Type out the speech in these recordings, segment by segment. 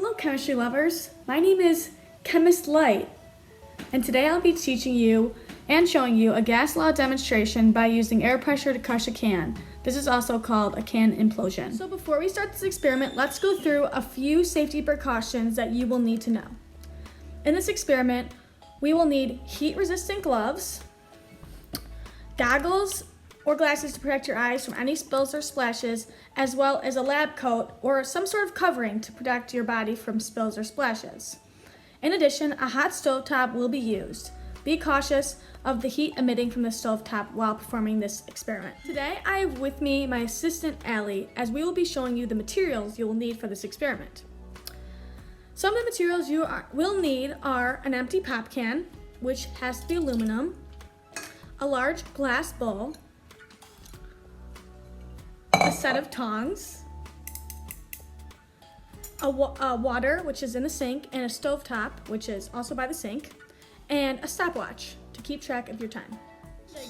Hello chemistry lovers, my name is Chemist Light, and today I'll be teaching you and showing you a gas law demonstration by using air pressure to crush a can. This is also called a can implosion. So before we start this experiment, let's go through a few safety precautions that you will need to know. In this experiment, we will need heat-resistant gloves, goggles or glasses to protect your eyes from any spills or splashes, as well as a lab coat or some sort of covering to protect your body from spills or splashes. In addition, a hot stovetop will be used. Be cautious of the heat emitting from the stovetop while performing this experiment. Today, I have with me my assistant, Allie, as we will be showing you the materials you will need for this experiment. Some of the materials you will need are an empty pop can, which has to be aluminum, a large glass bowl, a set of tongs, a water, which is in the sink, and a stovetop, which is also by the sink, and a stopwatch to keep track of your time.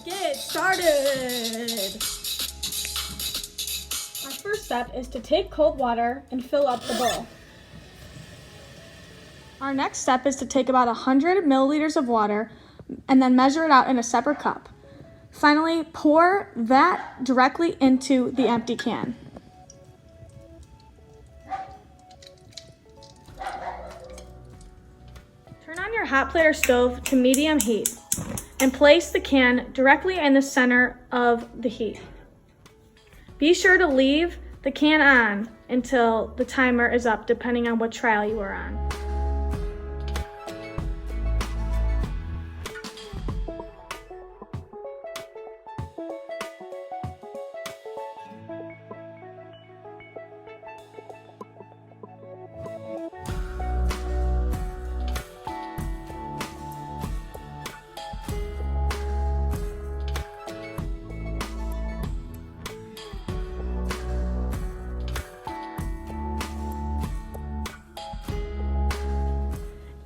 Get started! Our first step is to take cold water and fill up the bowl. Our next step is to take about 100 milliliters of water and then measure it out in a separate cup. Finally, pour that directly into the empty can. Turn on your hot plate or stove to medium heat and place the can directly in the center of the heat. Be sure to leave the can on until the timer is up, depending on what trial you are on.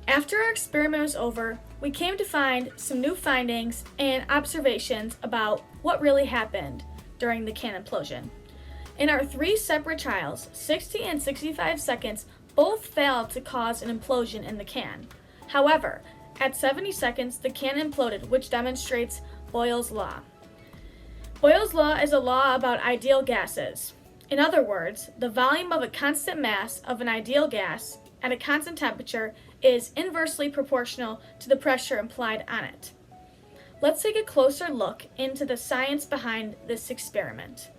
After our experiment was over, we came to find some new findings and observations about what really happened during the can implosion. In our 3 separate trials, 60 and 65 seconds both failed to cause an implosion in the can. However, at 70 seconds, the can imploded, which demonstrates Boyle's law. Boyle's law is a law about ideal gases. In other words, the volume of a constant mass of an ideal gas at a constant temperature is inversely proportional to the pressure applied on it. Let's take a closer look into the science behind this experiment.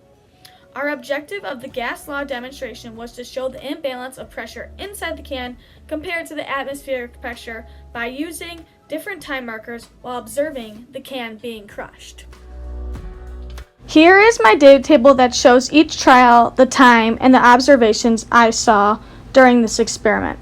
Our objective of the gas law demonstration was to show the imbalance of pressure inside the can compared to the atmospheric pressure by using different time markers while observing the can being crushed. Here is my data table that shows each trial, the time, and the observations I saw during this experiment.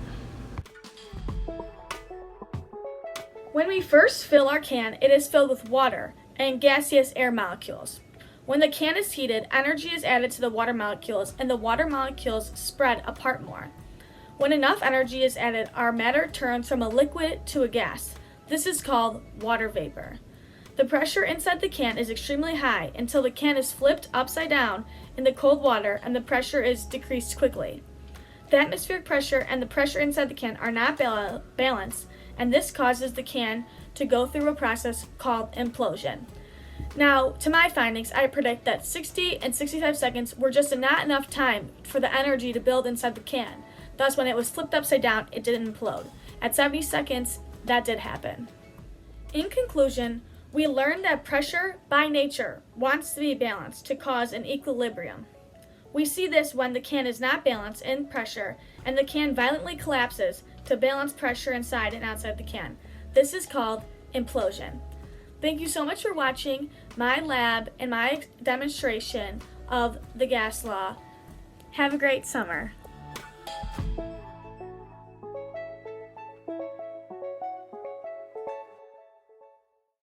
When we first fill our can, it is filled with water and gaseous air molecules. When the can is heated, energy is added to the water molecules and the water molecules spread apart more. When enough energy is added, our matter turns from a liquid to a gas. This is called water vapor. The pressure inside the can is extremely high until the can is flipped upside down in the cold water and the pressure is decreased quickly. The atmospheric pressure and the pressure inside the can are not balanced, and this causes the can to go through a process called implosion. Now, to my findings, I predict that 60 and 65 seconds were just not enough time for the energy to build inside the can. Thus, when it was flipped upside down, it didn't implode. At 70 seconds, that did happen. In conclusion, we learned that pressure, by nature, wants to be balanced to cause an equilibrium. We see this when the can is not balanced in pressure and the can violently collapses to balance pressure inside and outside the can. This is called implosion. Thank you so much for watching my lab and my demonstration of the gas law. Have a great summer.